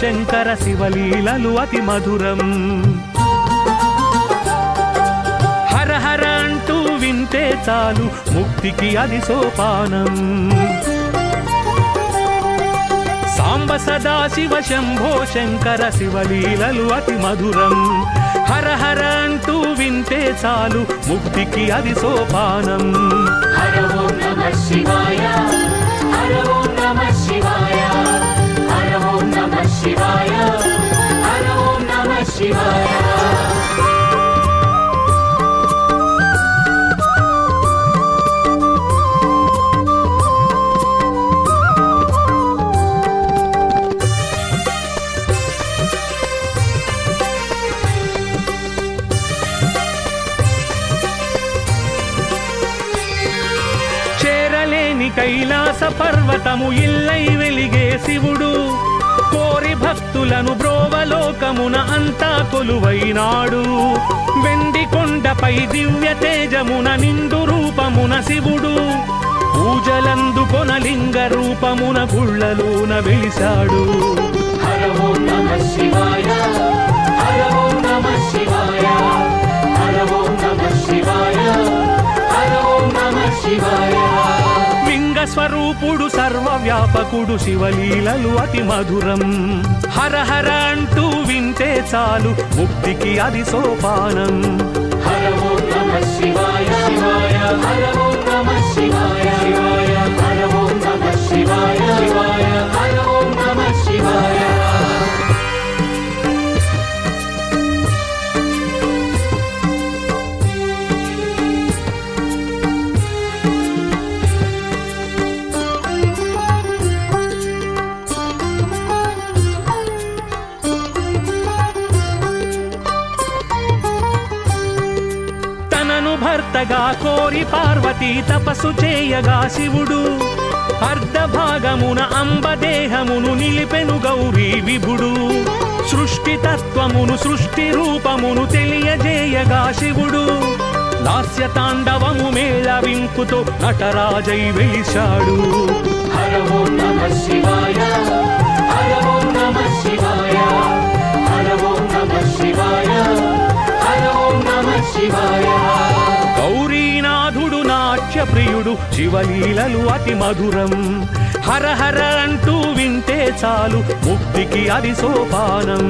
శంకర శివలీలలు అతి మధురం. హర హర అంటూ వింటే చాలు ముక్తికి అది సోపానం. సాంబ సదా శివ శంభో శంకర శివలీలలు అతి మధురం. హర హర అంటూ వింటే చాలు ముక్తికి అది సోపానం. హర ఓం నమః శివాయ, హర ఓం నమః శివాయ, హర ఓం నమః శివాయ, హర ఓం నమః శివాయ. కైలాస పర్వతము ఇల్లై వెలిగే శివుడు, కోరి భక్తులను బ్రోవలోకమున అంతా కొలువైనాడు. వెండి కొండపై దివ్య తేజమున నిండు రూపమున శివుడు, పూజలందుకొన లింగ రూపమున గుళ్ళలోన వెలిశాడు. హర ఓం నమః శివాయ, హర ఓం నమః శివాయ, హర ఓం నమః శివాయ, హర ఓం నమః శివాయ. స్వరూపుడు సర్వవ్యాపకుడు శివలీలలు అతి మధురం. హర హర అంటూ వింటే చాలు ముక్తికి అది సోపానం. హర ఓం నమః శివాయ, శివాయ, హర ఓం నమః శివాయ, శివాయ, హర ఓం నమః శివాయ, శివాయ, హర ఓం నమః శివాయ. భర్తగా కోరి పార్వతీ తపస్సు చేయగా శివుడు, అర్ధభాగమున అంబదేహమును నిలిపెను గౌరీ విభుడు. సృష్టి తత్వమును సృష్టి రూపమును తెలియజేయగా శివుడు, లాస్య తాండవము మేళవింపుతో నటరాజై వెలిశాడు. హర ఓం నమః శివాయ, హర ఓం నమః శివాయ, హర ఓం నమః శివాయ, హర ఓం నమః శివాయ. గౌరీనాథుడు నాట్య ప్రియుడు శివలీలలు అతి మధురం. హర హర అంటూ వింటే చాలు ముక్తికి అది సోపానం.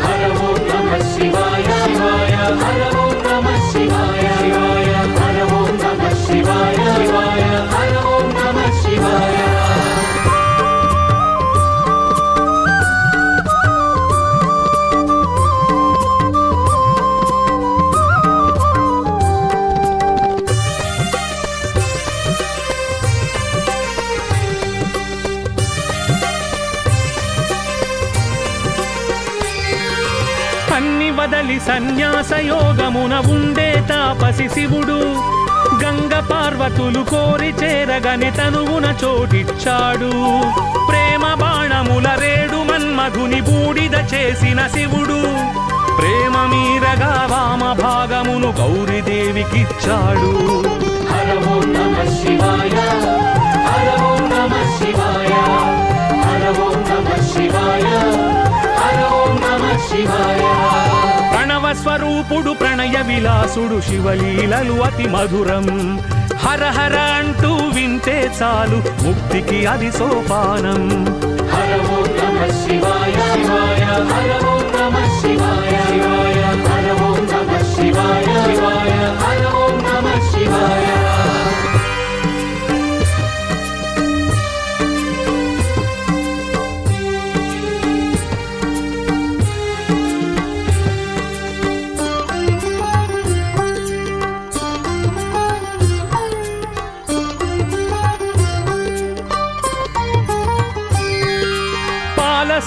హర ఓం నమః శివాయ, శివాయ, హర ఓం నమః శివాయ, శివాయ, హర ఓం నమః శివాయ, శివాయ, హర ఓం నమః శివాయ. అన్ని వదలి సన్యాస యోగమున ఉండే తాపసి శివుడు, గంగ పార్వతులు కోరి చేరగని తనువున చోటిచ్చాడు. ప్రేమ బాణముల రేడు మన్మధుని బూడిద చేసిన శివుడు, ప్రేమ మీరగా వామ భాగమును గౌరీదేవికిచ్చాడు. హర ఓం నమః శివాయ, హర ఓం నమః శివాయ, హర ఓం నమః శివాయ, హర ఓం నమః శివాయ. ప్రణవ స్వరూపుడు ప్రణయ విలాసుడు శివలీలలు అతి మధురం. హర హర అంటూ వింటే చాలు ముక్తికి అది సోపానం. హర ఓం నమః శివాయ, శివాయ, హర ఓం నమః శివాయ, శివాయ, హర ఓం నమః శివాయ, శివాయ, హర ఓం నమః శివాయ.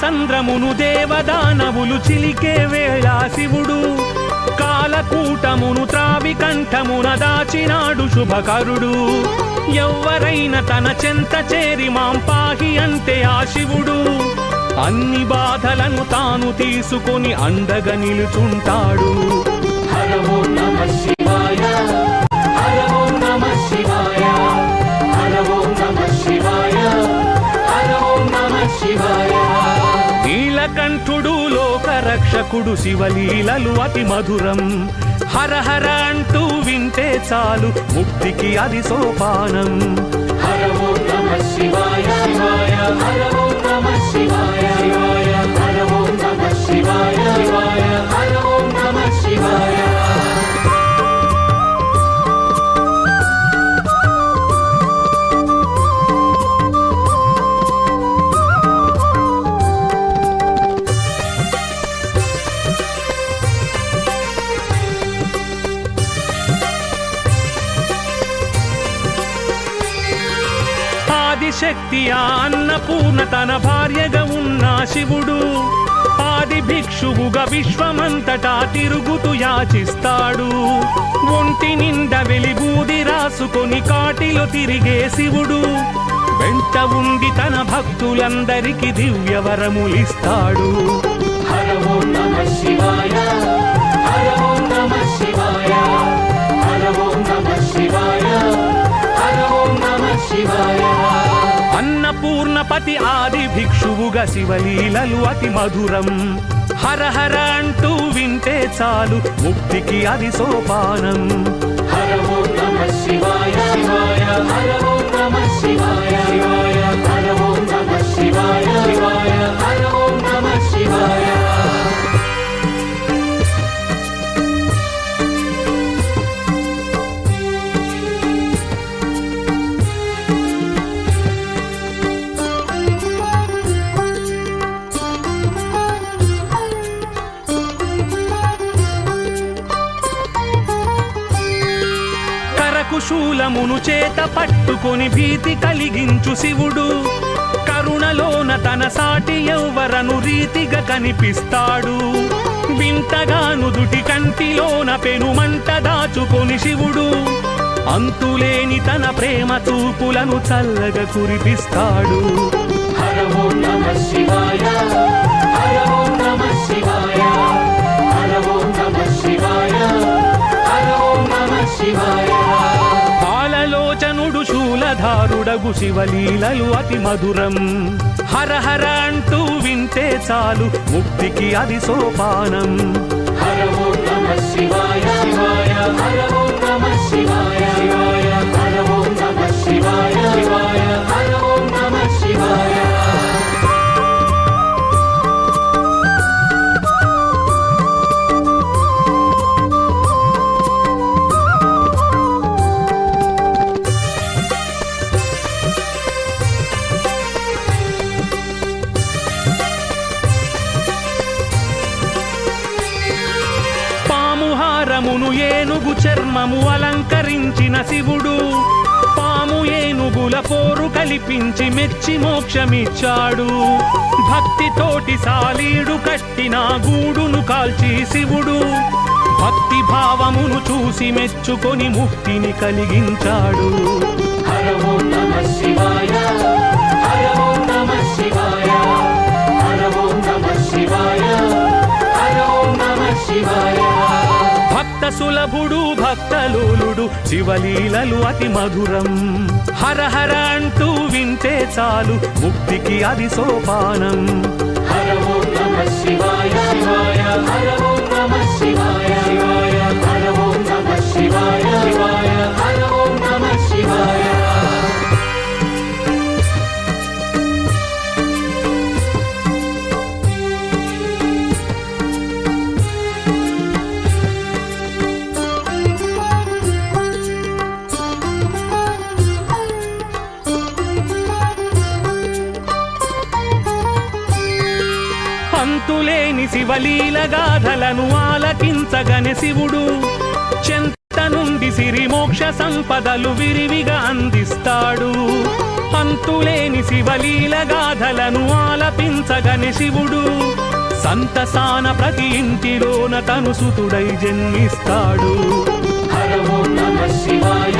సంద్రమును దేవదానవులు చిలికే వేళ శివుడు, కాలకూటమును త్రావి కంఠమున దాచినాడు శుభకరుడు. ఎవ్వరైన తన చెంత చేరి మాం పాహి అంటే ఆ శివుడు, అన్ని బాధలను తాను తీసుకొని అండగా నిలుచుంటాడు. హర ఓం నమః శివాయ, హర ఓం నమః శివాయ, హర ఓం నమః శివాయ, హర ఓం నమః శివాయ. రక్షకుడు శివలీలలు అతి మధురం. హర హర అంటూ వింటే చాలు ముక్తికి అది సోపానం. హర ఓం నమః శివాయ శివాయ హర ఓం నమః శివాయ శివాయ హర ఓం నమః శివాయ శివాయ హర ఓం నమః శివాయ. ఆదిశక్తి ఆ అన్నపూర్ణ తన భార్యగా ఉన్న శివుడు ఆది భిక్షువుగా విశ్వమంతటా తిరుగుతూ యాచిస్తాడు. ఒంటి నిండా వెలిబూది రాసుకొని కాటిలో తిరిగే శివుడు వెంట ఉండి తన భక్తులందరికీ దివ్యవరములిస్తాడు. హర ఓం నమః శివాయ హర ఓం నమః శివాయ హర ఓం నమః శివాయ హర ఓం నమః శివాయ. అన్నపూర్ణపతి ఆది భిక్షువుగా శివలీలలు అతి మధురం. హర హర అంటూ వింటే చాలు ముక్తికి అది సోపానం. హర ఓం నమః శివాయ శివాయ హర ఓం నమః శివాయ శివాయ హర ఓం నమః శివాయ శివాయ హర ఓం నమః శివాయ. శూలమును చేత పట్టుకొని భీతి కలిగించు శివుడు కరుణలోన తన సాటి ఎవ్వరను రీతిగా కనిపిస్తాడు. వింతగాను దుటి కంటిలోన పెనుమంట దాచుకొని శివుడు అంతులేని తన ప్రేమ చూపులను చల్లగా కురిపిస్తాడు. హర ఓం నమః శివాయ హర ఓం నమః శివాయ హర ఓం నమః శివాయ హర ఓం నమః శివాయ. పాలలోచనుడు శూలధారుడగు శివలీలలు అతి మధురం. హర హర అంటూ వింటే చాలు ముక్తికి అది సోపానం. హర ఓం నమః శివాయ శివాయ హర ఓం నమః శివాయ శివాయ హర ఓం నమః శివాయ శివాయ హర ఓం నమః శివాయ. పాముహారమును ఏనుగు చర్మము అలంకరించిన శివుడు పాము ఏనుగుల పోరు కల్పించి మెచ్చి మోక్షమిచ్చాడు. భక్తితోటి సాలీడు కట్టిన గూడును కాల్చి శివుడు భక్తి భావమును చూసి మెచ్చుకొని ముక్తిని కలిగించాడు. హర ఓం నమః శివాయ హర ఓం నమః శివాయ హర ఓం నమః శివాయ హర ఓం నమః శివాయ. భక్త సులభుడు భక్తలోలుడు శివలీలలు అతి మధురం. హర హర అంటూ వింటే చాలు ముక్తికి అది సోపానం. హర ఓం నమః శివాయ శివాయ హర ఓం నమః శివాయ శివాయ హర ఓం నమః శివాయ శివాయ హర ఓం నమః శివాయ. అంతులేని శివలీల గాథలను ఆలకించగని శివుడు చెంత నుండి సిరి మోక్ష సంపదలు విరివిగా అందిస్తాడు. అంతులేని శివలీల గాథలను ఆలపించగని శివుడు సంతసాన ప్రతి ఇంటిలోన తను సుతుడై జన్మిస్తాడు. హర ఓం నమః శివాయ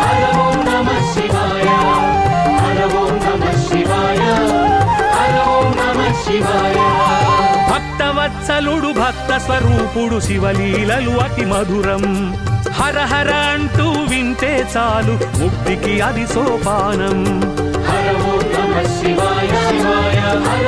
హర ఓం నమః శివాయ హర ఓం నమః శివాయ హర ఓం నమః శివాయ. భక్తవత్సలుడు భక్త స్వరూపుడు శివలీలలు అతి మధురం. హర హర అంటూ వింటే చాలు ముక్తికి అది సోపానం. హర ఓం నమః శివాయ శివాయ హర